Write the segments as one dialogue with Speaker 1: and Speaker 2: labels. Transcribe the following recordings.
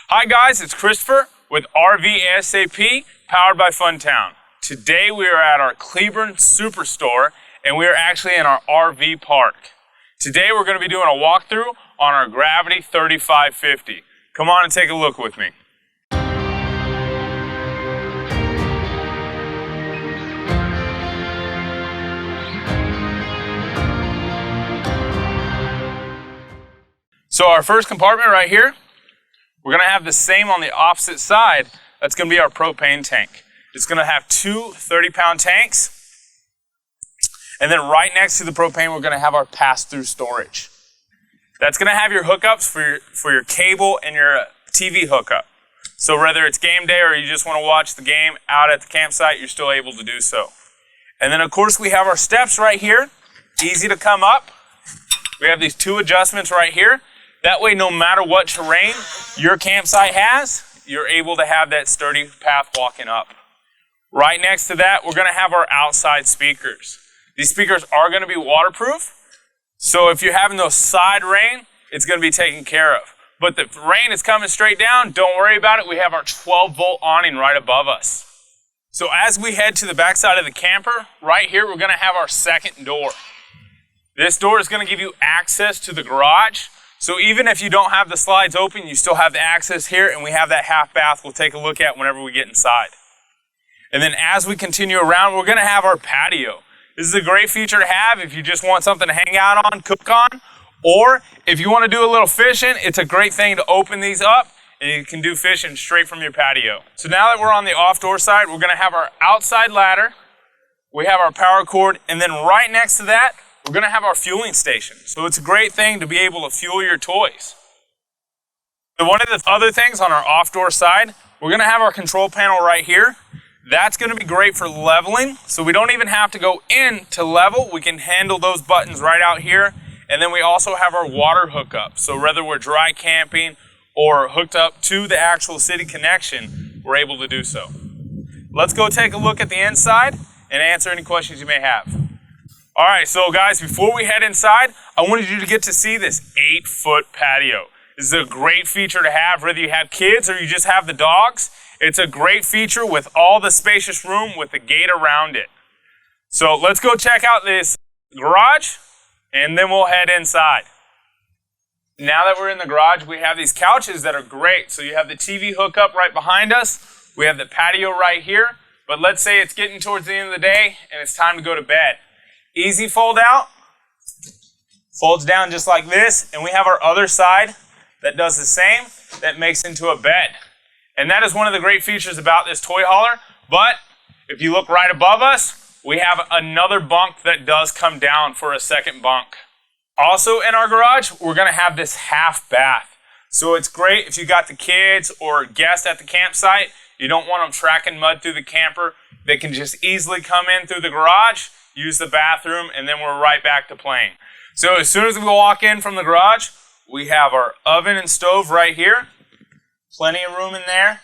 Speaker 1: Hi guys, it's Christopher with RV ASAP, powered by Funtown. Today we are at our Cleburne Superstore and we are actually in our RV park. Today we're going to be doing a walkthrough on our Gravity 3550. Come on and take a look with me. So our first compartment right here, we're going to have the same on the opposite side. That's going to be our propane tank. It's going to have two 30-pound tanks. And then right next to the propane, we're going to have our pass-through storage. That's going to have your hookups for your cable and your TV hookup. So whether it's game day or you just want to watch the game out at the campsite, you're still able to do so. And then of course we have our steps right here. Easy to come up. We have these two adjustments right here. That way, no matter what terrain your campsite has, you're able to have that sturdy path walking up. Right next to that, we're going to have our outside speakers. These speakers are going to be waterproof, so if you're having those side rain, it's going to be taken care of. But the rain is coming straight down, don't worry about it. We have our 12-volt awning right above us. So as we head to the backside of the camper, right here, we're going to have our second door. This door is going to give you access to the garage. So even if you don't have the slides open, you still have the access here, and we have that half bath we'll take a look at whenever we get inside. And then as we continue around, we're going to have our patio. This is a great feature to have if you just want something to hang out on, cook on, or if you want to do a little fishing, it's a great thing to open these up, and you can do fishing straight from your patio. So now that we're on the off-door side, we're going to have our outside ladder, we have our power cord, and then right next to that, we're going to have our fueling station. So it's a great thing to be able to fuel your toys. So one of the other things on our off-door side, we're going to have our control panel right here. That's going to be great for leveling. So we don't even have to go in to level. We can handle those buttons right out here. And then we also have our water hookup. So whether we're dry camping or hooked up to the actual city connection, we're able to do so. Let's go take a look at the inside and answer any questions you may have. All right, so guys, before we head inside, I wanted you to get to see this 8-foot patio. This is a great feature to have, whether you have kids or you just have the dogs. It's a great feature with all the spacious room with the gate around it. So let's go check out this garage, and then we'll head inside. Now that we're in the garage, we have these couches that are great. So you have the TV hookup right behind us. We have the patio right here. But let's say it's getting towards the end of the day, and it's time to go to bed. Easy fold out, folds down just like this, and we have our other side that does the same, that makes into a bed. And that is one of the great features about this toy hauler, but if you look right above us, we have another bunk that does come down for a second bunk. Also in our garage, we're going to have this half bath. So it's great if you got the kids or guests at the campsite, you don't want them tracking mud through the camper, they can just easily come in through the garage, use the bathroom, and then we're right back to playing. So as soon as we walk in from the garage, we have our oven and stove right here. Plenty of room in there.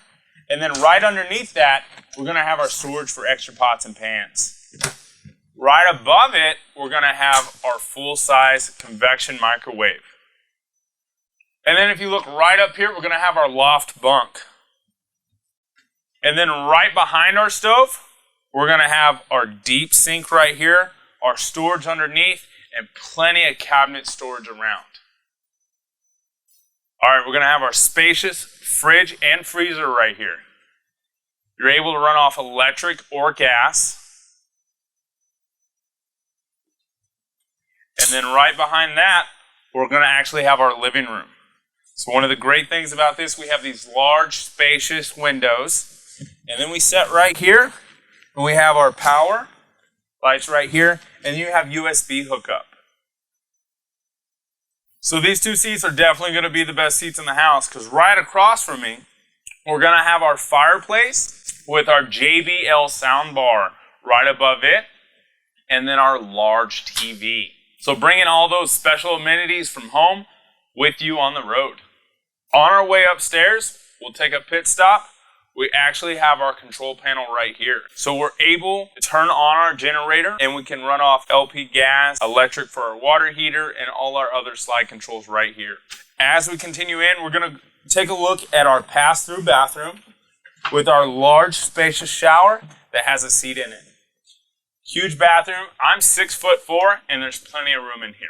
Speaker 1: And then right underneath that, we're going to have our storage for extra pots and pans. Right above it, we're going to have our full-size convection microwave. And then if you look right up here, we're going to have our loft bunk. And then right behind our stove, we're going to have our deep sink right here, our storage underneath, and plenty of cabinet storage around. All right, we're going to have our spacious fridge and freezer right here. You're able to run off electric or gas. And then right behind that, we're going to actually have our living room. So one of the great things about this, we have these large, spacious windows. And then we set right here. And we have our power lights right here, and you have USB hookup. So these two seats are definitely going to be the best seats in the house, because right across from me, we're going to have our fireplace with our JBL sound bar right above it, and then our large TV. So bringing all those special amenities from home with you on the road. On our way upstairs, we'll take a pit stop. We actually have our control panel right here. So we're able to turn on our generator, and we can run off LP gas, electric for our water heater, and all our other slide controls right here. As we continue in, we're going to take a look at our pass-through bathroom with our large, spacious shower that has a seat in it. Huge bathroom. I'm 6'4", and there's plenty of room in here.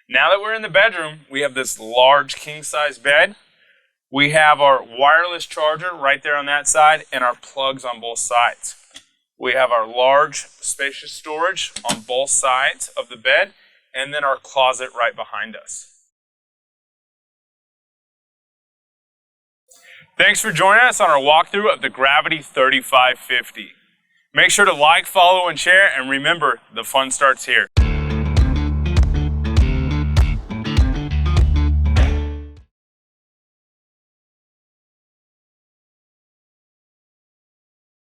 Speaker 1: Now that we're in the bedroom, we have this large king-size bed. We have our wireless charger right there on that side and our plugs on both sides. We have our large, spacious storage on both sides of the bed, and then our closet right behind us. Thanks for joining us on our walkthrough of the Gravity 3550. Make sure to like, follow, and share, and remember, the fun starts here.